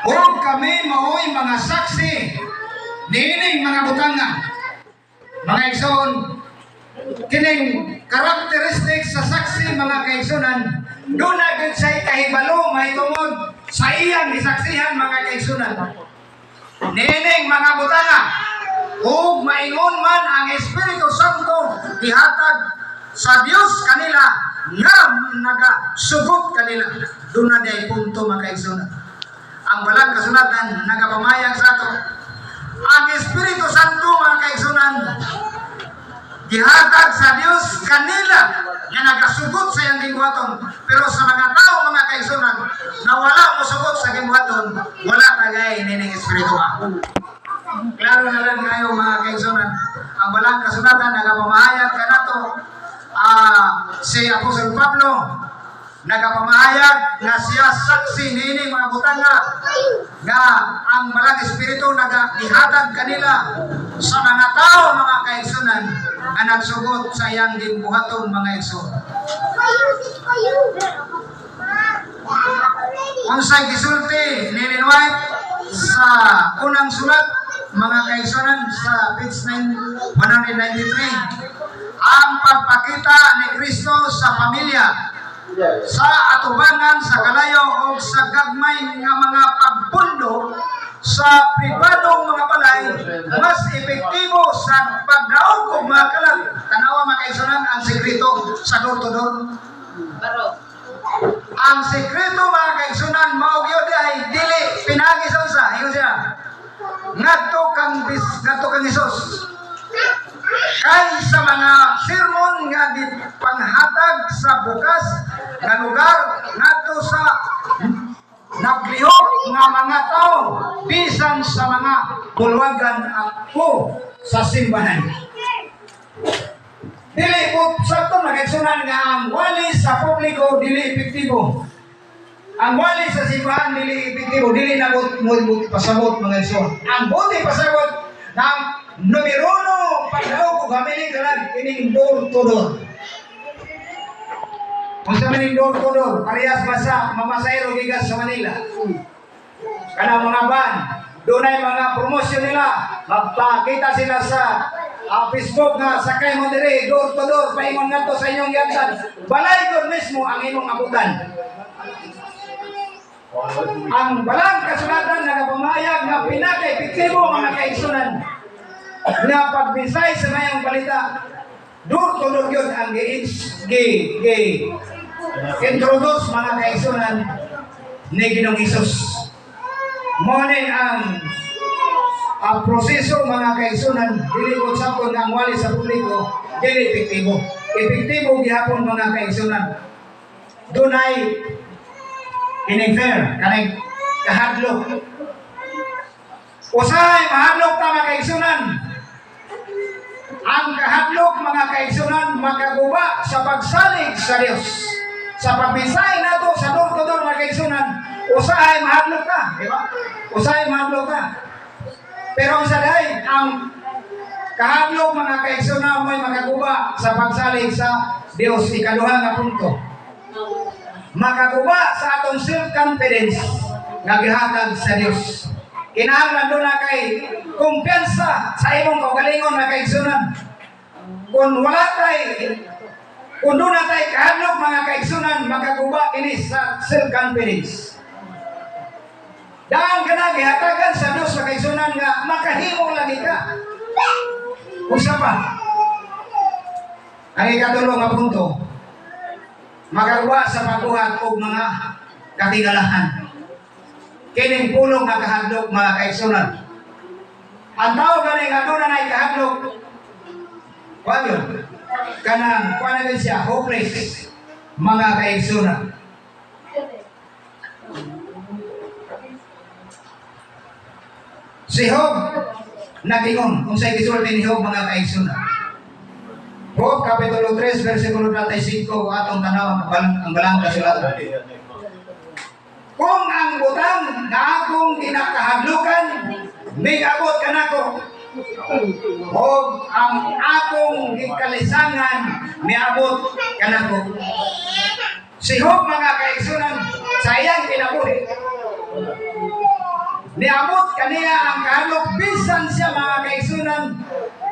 O kami mao'y mga saksi niining mga butanga. Mga igsoon, kining karakteristik sa saksi mga kaigsunan, doon agad sa'y kahibalo mahitungod sa iyang isaksihan mga kaigsunan. Niining mga butanga, ug maingon man ang Espiritu Santo gihatag sa Dios kanila nga nagasugot kanila. Doon na day punto mga kaigsunan. Ang balang kasulatan nagapamayag sa ato. Ang Espiritu Santo mga kaigsunan gihatag sa Dios kanila nga nagasugot sa iyang gingwaton. Pero sa mga tao mga kaigsunan na wala mo sugot sa gingwaton, wala tagay nining Espiritu. Klaro na lang kayo mga kaigsunan. Ang balang kasulatan nagapamahayag kanato si Apostol Pablo nagapamahayag nga siya saksi niining mga butanga nga ang balang Espiritu nagagihatag kanila sa mga tao mga kaigsunan nga nagsugot sa iyang gimbuhaton mga igsoon. Unsay gisulti ni Ellen White sa unang sulat mga kaigsunan sa page 193, ang pagpakita ni Kristo sa pamilya, sa atubangan, sa kalayo o sa gagmay nga mga pagpundo sa pribadong mga balay, mas epektibo sa pagdaog o mga kalag. Tanawa mga kaigsunan ang sekreto sa door-to-door. Ang sekreto mga kaigsunan mao gyud ay dili pinagi sa usa. Ingon siya, ngadto kang Hesus. Kay sa mga sermon nga panghatag sa bukas nga lugar ngadto sa naglihok nga mga tao bisan sa mga bulwagan ako sa simbahan. Dili po sakto nagigsunan nga ang wali sa publiko dili epektibo. Ang wali sa simbahan dili epektibo, dili na mo pasabot mga igsoon. Ang buti pasabot ng numero 1 pagdaog ug hamili kalag kining door-to-door. Kung sa maning door-to-door, parehas ba sa mamasahero gigas sa Manila? Kana mga van, doon ay mga promosyon nila. Magpakita sila sa Facebook nga sakay mo diri door-to-door, paingon nga to sa inyong yatsan. Balay ko mismo ang inyong abutan. Ang balang kasulatan nagapamayag nga pinaka-epektibo mga kaigsunan nga pagbisay sa mayang balita, door-to-door yun ang introduce mga kaigsunan ni Ginoong Hesus. Monin ang proseso mga kaigsunan, dili ko sapon nga ang wali sa publiko, dili epektibo. Epektibo gihapon mga kaigsunan. Dunay in-fair, kanay kahadlok. Usahay mahadlok ta mga kaigsunan. Ang kahadlok mga kaigsunan makaguba sa pagsalig sa Dios. Sa pagbisay nato sa door-to-door mga kaigsunan, usahay mahadlok ka, di ba? Usahay mahadlok ka. Pero sa dahay, ang kahadlok mga kaigsunan may makaguba sa pagsalig sa Dios. Ikaduha nga punto. Makaguba sa atong self-confidence nga gihatag sa Dios. Kinahanglan doon na kay kumpiyansa sa imong kaugalingon mga kaigsunan. Kung doon na tayo kahadlok mga kaigsunan, makaguba ini sa self-confidence. Daan ka na gihatagan sa Diyos mga kaigsunan nga makahimo lagi ka. Usa pa, ang ikatulong nga punto, makaguba sa pagbuhat o mga katigalahan. Kining pulong nga kahadlok mga kaigsunan. Ang tao galing ano na nay kahadlok, wag yun, kanang kuan siya hopeless mga kaigsunan. Si Job nagingon kung sa gisulti ni Job mga kaigsunan. Job kapitulo 3 versikulo 35 atong tanaw ang balang kasulatan. Kung ang butang na akong kinakahadlukan, may abot ka na ko. O ang akong kalisangan, may abot ka na ko. Si Job mga kaigsunan, sayang kinabuhi. Niabot kaniya ang kahadlok bisan siya mga kaigsunan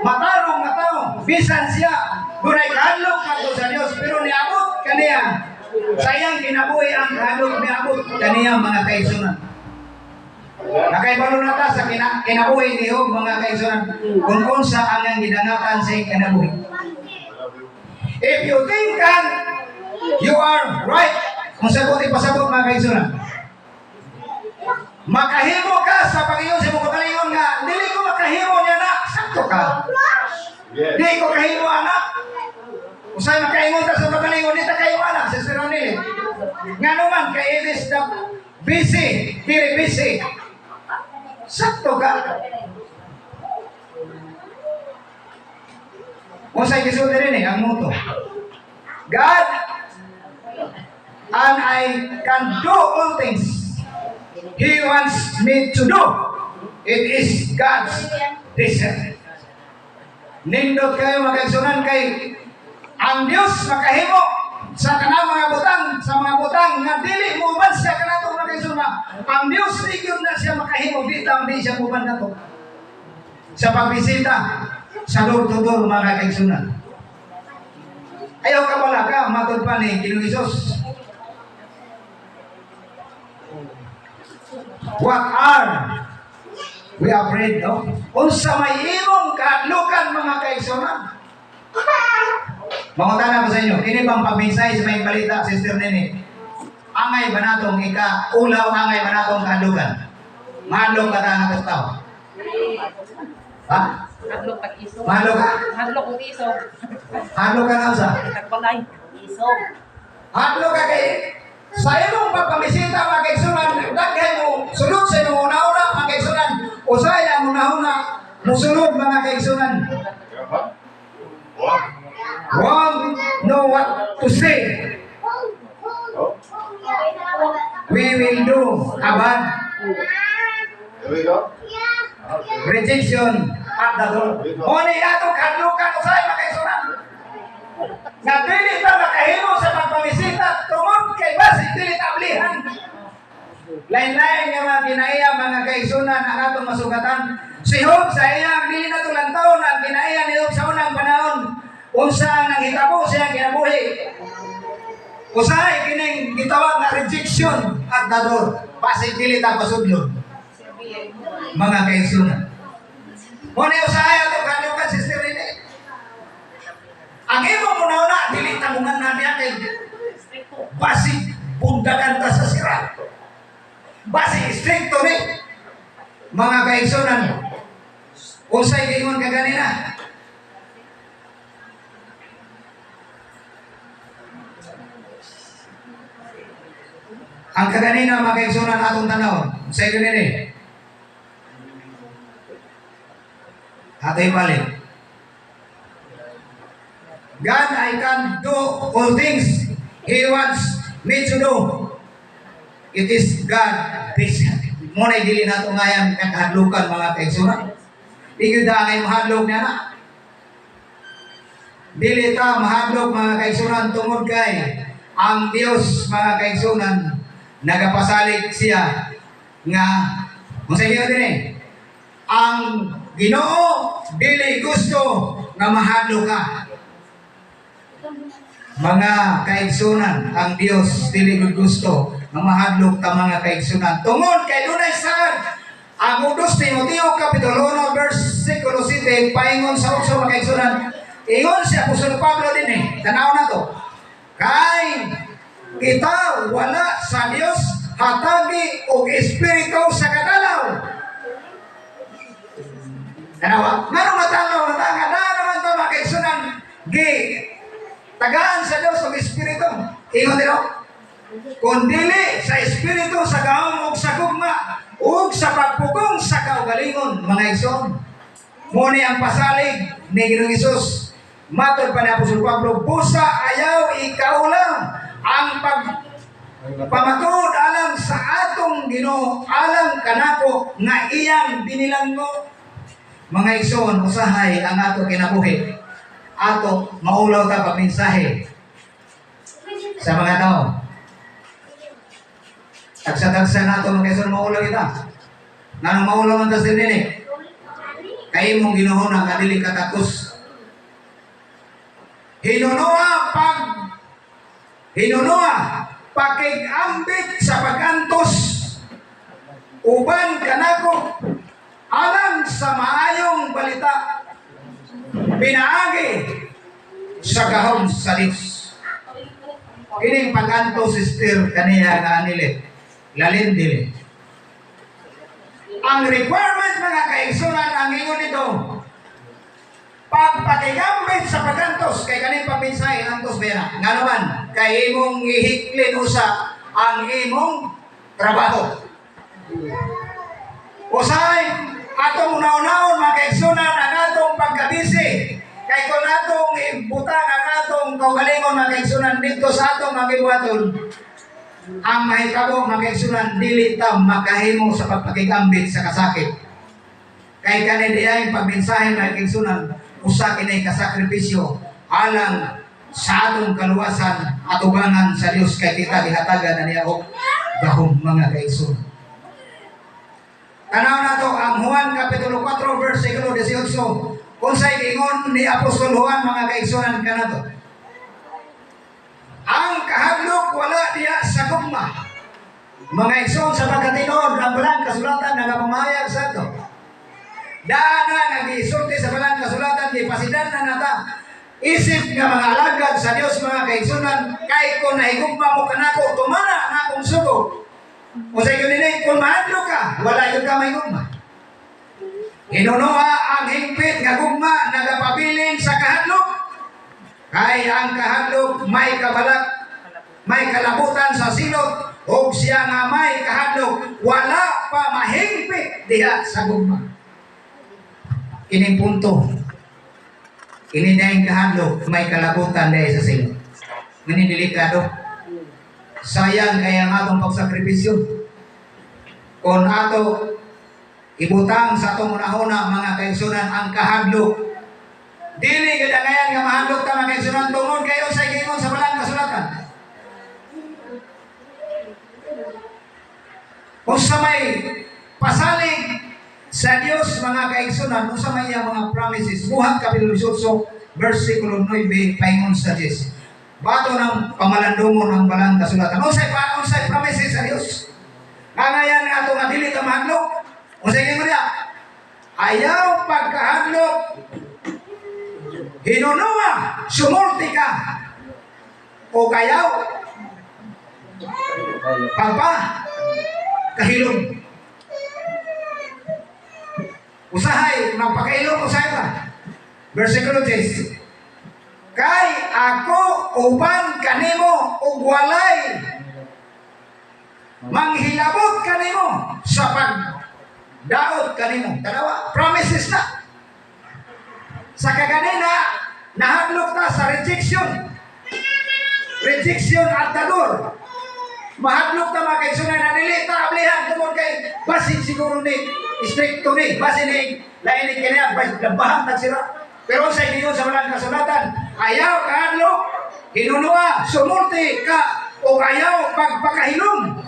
matarong na tao, bisan siya dunay kahadlok kadto sa Dios, pero niabot kaniya sayang kinabuhi ang kahadlok niabot kaniya mga kaigsunan. Nakaibalo na ta sa kinabuhi ni Job mga kaigsunan kung unsa ang ginangatan sa kinabuhi. If you think you are right, kung sagot ipasabot mga kaigsunan, makahimo ka sa Panginoon sa mong kagalingon nga dili ko makahimo niya na sakto ka. Di ko kahimo anak. Usay makaingon ta sa kagalingon di ta kahimo anak sa Ronnie. Nga naman kay it is the busy, very busy. Sakto ka. Usay gisulti rin ang moto. God and I can do all things He wants me to do. It is God's decision. Nindot kayo magagsunan kay ang Diyos makahimo sa kanang mga butang, sa mga butang nga dili mo man siya kanato magagsunan. Ang Diyos ligyon na siya makahimo bitang di siya muban nato. Sa pagbisita sa door to door mga kaigsunan. Ayaw ka wala ka matod pa ni Ginoong Hesus. What are we afraid of? Unsa may imong kahadlukan mga kaigsunan? Mangutana ko sa inyo, kini bang paminsay sa may balita, Sister Nene? Angay ba natong ika-ulaw, angay ba natong kahadlukan? Mahadlok ka na nga tao? Ha? Hadlok pag iso. Mahadlok ka? Hadlok kung iso. Hadlok ka nga sa? Tagpalay. Iso. Hadlok ka kay sa imong pagpamisita mga kaigsunan, daghay mo sulod sa imong una-una mga kaigsunan, usay ang una-una musulod mga kaigsunan. Won't know what to say. We will do abad. Rejection at the door. Oni ato kadlukan usay mga kaigsunan. Nga dili ta makahimo sa pagpamisita tungod kay basi dili ta ablihan. Lain-lain nga mga kinaiya mga kaigsunan ang atong masugatan. Si Job sa iyang dili na tulang taon ang kinaiya ni Job sa unang panahon. Unsa nang hitabo siya kinabuhi. Usahay kining gitawag na rejection at the door. Basi dili ta pasudlon. Mga kaigsunan. Muna usahay ato kadlukan Sister Rene. Ang imong una-una, dili tabungan na niya kay basi bundagan ta sa sira. Basi stricto ni mga kaigsunan. Unsay gingon ka ganina? Ang kaganina mga kaigsunan atong tanaw. Unsay ganini? Atay balik. God, I can do all things He wants me to do. It is God decision. Muna dili nato ngayon kahadlukan mga kaigsunan. Ikaw dahil mahadlok niya na. Dili ta mahadlok mga kaigsunan tungod kay ang Dios mga kaigsunan nagapasalig siya nga kung sa iyo din ang Ginoo dili gusto nga mahadlok ka. Mga kaigsunan, ang Dios dili gusto nga mahadlok ta mga kaigsunan. Tungod kay dunay sad ang 2 Timoteo kapitulo 1 versikulo 7 paingon sa 8 mga kaigsunan. Ingon si Apostol Pablo din tanaw na to. Kay kita wala sa Dios hatagi og espiritu sa kadalaw. Tanawa, ngano matanaw na nga naman to mga kaigsunan gi tagaan sa Dios og espiritu. Ingon dito. Kung dili sa espiritu sa gaom ug sa gugma ug sa pagpugong sa kaugalingon mga igsoon. Muni ang pasalig ni Ginoong Hesus. Matod pa ni Apostol Pablo, busa ayaw ikaw lang ang pamatud alang sa atong Ginoo, alang kanako nga iyang binilanggo. Mga igsoon, usahay ang ato kinabuhi. Ato maulaw ta pagmensahe sa mga tao. Tagsa-tagsa na ito, mga kaigsoon, maulang kita. Nga maulang man tas din kay mong ginuhuna nga dili katakos. Hinunuha pakig-ambit sa pagantos uban kanako alang sa maayong balita pinaagi sa gahom sa Dios. Kining pagantos sister kaniya nga anile lalin dili. Ang requirement mga kaigsunan ang ingon nito pagpakigambit sa pagantos kay kaning papinsay antos ba nga naman kay imong ihiklin usa ang imong trabaho. Usay atong una-unahon mga kaigsunan ang atong pagkabisi kay kung atong ibutang ang atong kaugalingon mga kaigsunan dito sa atong mga gibuhaton ang mahitabo mga kaigsunan dili ta makahimo sa pagpakigambit sa kasakit. Kay kani diay pagmensahe mga kaigsunan usa kinay kasakripisyo alang sa atong kaluwasan at ubangan sa Dios kay kita gihatagan na niya og gahom mga kaigsunan. Tanaw nato ang Juan kapitulo 4 versikulo 18 unsay giingon ni Apostol Juan mga kaigsunan kanato. Ang kahadlok wala diya sa gugma. Mga igsoon sa pagkatinud ang balang kasulatan nagapamahayag sa ito. Daana nag-isulti sa balang kasulatan di pasidan na nata. Isip nga mga alagad sa Dios mga kaigsunan kay kung nahigugma mo kanako tumana na akong sugo. O sa iyo nilay kung mahadlok ka wala yung ka may gugma. Hinunuha ang hingpit nga gugma nagapabilin sa kahadlok. Kay ang kahadlok may kabalak, may kalabutan sa silot, o siya nga may kahadlok, wala pa mahingpit diha sa gugma. Kining punto, kini na yung kahadlok, may kalabutan diha sa silot. Ngayon delikado. Sayang kaya ang atong pagsakripisyo. Kung ato ibutang sa atong unahuna mga kaigsunan ang kahadlok, dili kadagayan nga mahadlok ta mga kaigsunan tungod kayo sa giingon sa balang kasulatan. Kung sa may pasalig sa Dios mga kaigsunan, kung sa may mga promises, buhat kapitulo 18 versikulo 9 paingon sa Dios. Bato ng pamalandungon ng balang kasulatan. Unsay promises sa Dios. Kangayan nga ato nga dili ta mahadlok. Unsay giingon niya? Ayaw pagkahadlok hinunuha, sumulti ka, o kayaw, kahilom. Usahay, magpakailom usahay ka. Versikulo 10. Kay ako uban kanimo ug walay manghilabot kanimo sa pagdaot kanimo. Tanawa, promises na. Sa kaganina, nahadlok ta sa rejection. Rejection at dador. Mahadlok ta mga kaigsunan na dili ta ablihan tungod kay basin siguro ni stricto ni basin ni lain ni kanya bahang tagsira. Pero sa inyo sa walang kasulatan, ayaw kahadlok, hinunuha, sumulti ka o ayaw pagpakahilom.